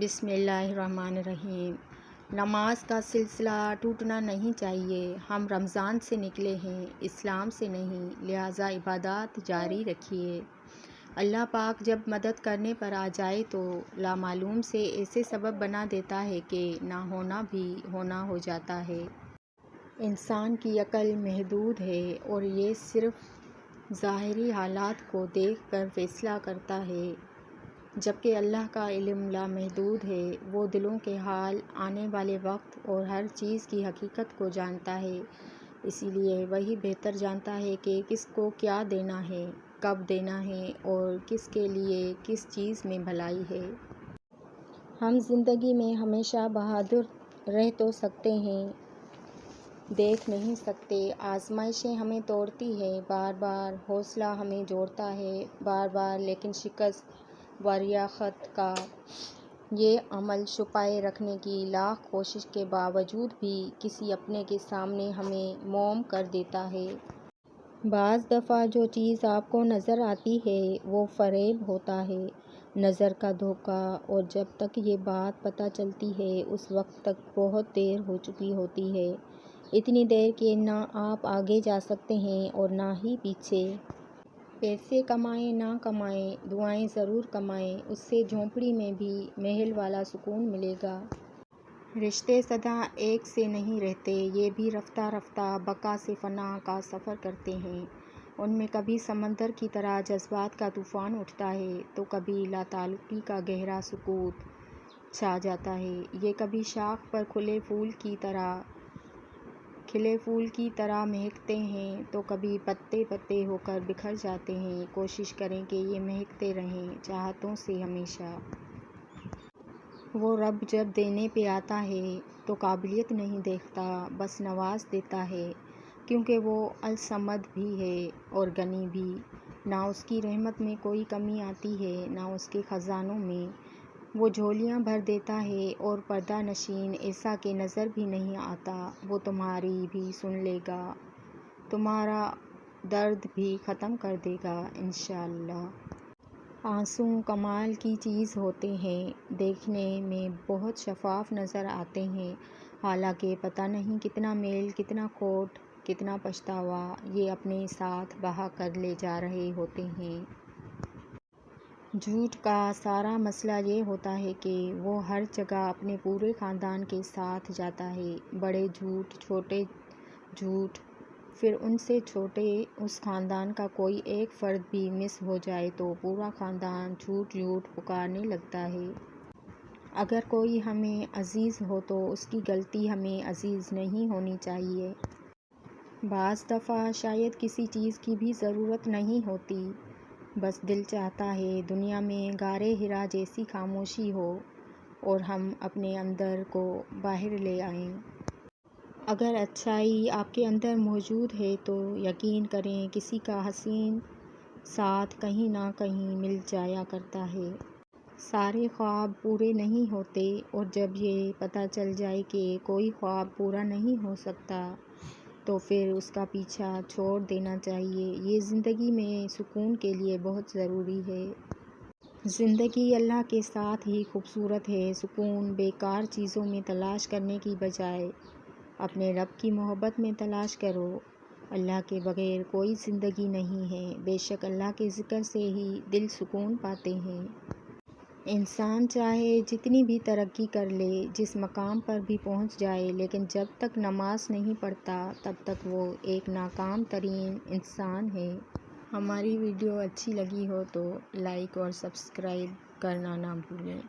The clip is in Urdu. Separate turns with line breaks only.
بسم اللہ الرحمن الرحیم۔ نماز کا سلسلہ ٹوٹنا نہیں چاہیے۔ ہم رمضان سے نکلے ہیں، اسلام سے نہیں، لہٰذا عبادات جاری رکھیے۔ اللہ پاک جب مدد کرنے پر آ جائے تو لامعلوم سے ایسے سبب بنا دیتا ہے کہ نہ ہونا بھی ہونا ہو جاتا ہے۔ انسان کی عقل محدود ہے اور یہ صرف ظاہری حالات کو دیکھ کر فیصلہ کرتا ہے، جبکہ اللہ کا علم لامحدود ہے۔ وہ دلوں کے حال، آنے والے وقت اور ہر چیز کی حقیقت کو جانتا ہے، اسی لیے وہی بہتر جانتا ہے کہ کس کو کیا دینا ہے، کب دینا ہے اور کس کے لیے کس چیز میں بھلائی ہے۔ ہم زندگی میں ہمیشہ بہادر رہ تو سکتے ہیں، دیکھ نہیں سکتے۔ آزمائشیں ہمیں توڑتی ہیں بار بار، حوصلہ ہمیں جوڑتا ہے بار بار، لیکن شکست و ریاست کا یہ عمل چھپائے رکھنے کی لاکھ کوشش کے باوجود بھی کسی اپنے کے سامنے ہمیں موم کر دیتا ہے۔ بعض دفعہ جو چیز آپ کو نظر آتی ہے وہ فریب ہوتا ہے، نظر کا دھوکہ، اور جب تک یہ بات پتہ چلتی ہے اس وقت تک بہت دیر ہو چکی ہوتی ہے، اتنی دیر کہ نہ آپ آگے جا سکتے ہیں اور نہ ہی پیچھے۔ پیسے کمائیں نہ کمائیں، دعائیں ضرور کمائیں، اس سے جھونپڑی میں بھی محل والا سکون ملے گا۔ رشتے سدا ایک سے نہیں رہتے، یہ بھی رفتہ رفتہ بقا سے فنا کا سفر کرتے ہیں۔ ان میں کبھی سمندر کی طرح جذبات کا طوفان اٹھتا ہے تو کبھی لاتعلقی کا گہرا سکوت چھا جاتا ہے۔ یہ کبھی شاخ پر کھلے پھول کی طرح مہکتے ہیں تو کبھی پتے پتے ہو کر بکھر جاتے ہیں۔ کوشش کریں کہ یہ مہکتے رہیں چاہتوں سے ہمیشہ۔ وہ رب جب دینے پہ آتا ہے تو قابلیت نہیں دیکھتا، بس نواز دیتا ہے، کیونکہ وہ الصمد بھی ہے اور غنی بھی۔ نہ اس کی رحمت میں کوئی کمی آتی ہے، نہ اس کے خزانوں میں۔ وہ جھولیاں بھر دیتا ہے اور پردہ نشین ایسا کہ نظر بھی نہیں آتا۔ وہ تمہاری بھی سن لے گا، تمہارا درد بھی ختم کر دے گا انشاءاللہ۔ آنسو کمال کی چیز ہوتے ہیں، دیکھنے میں بہت شفاف نظر آتے ہیں، حالانکہ پتہ نہیں کتنا میل، کتنا کھوٹ، کتنا پچھتاوا یہ اپنے ساتھ بہا کر لے جا رہے ہوتے ہیں۔ جھوٹ کا سارا مسئلہ یہ ہوتا ہے کہ وہ ہر جگہ اپنے پورے خاندان کے ساتھ جاتا ہے۔ بڑے جھوٹ، چھوٹے جھوٹ، پھر ان سے چھوٹے اس خاندان کا کوئی ایک فرد بھی مس ہو جائے تو پورا خاندان جھوٹ جھوٹ پکارنے لگتا ہے۔ اگر کوئی ہمیں عزیز ہو تو اس کی غلطی ہمیں عزیز نہیں ہونی چاہیے۔ بعض دفعہ شاید کسی چیز کی بھی ضرورت نہیں ہوتی، بس دل چاہتا ہے دنیا میں غارِ حرا جیسی خاموشی ہو اور ہم اپنے اندر کو باہر لے آئیں۔ اگر اچھائی آپ کے اندر موجود ہے تو یقین کریں کسی کا حسین ساتھ کہیں نہ کہیں مل جایا کرتا ہے۔ سارے خواب پورے نہیں ہوتے، اور جب یہ پتہ چل جائے کہ کوئی خواب پورا نہیں ہو سکتا تو پھر اس کا پیچھا چھوڑ دینا چاہیے۔ یہ زندگی میں سکون کے لیے بہت ضروری ہے۔ زندگی اللہ کے ساتھ ہی خوبصورت ہے۔ سکون بیکار چیزوں میں تلاش کرنے کی بجائے اپنے رب کی محبت میں تلاش کرو۔ اللہ کے بغیر کوئی زندگی نہیں ہے، بے شک اللہ کے ذکر سے ہی دل سکون پاتے ہیں۔ انسان چاہے جتنی بھی ترقی کر لے، جس مقام پر بھی پہنچ جائے، لیکن جب تک نماز نہیں پڑھتا تب تک وہ ایک ناکام ترین انسان ہے۔ ہماری ویڈیو اچھی لگی ہو تو لائک اور سبسکرائب کرنا نہ بھولیں۔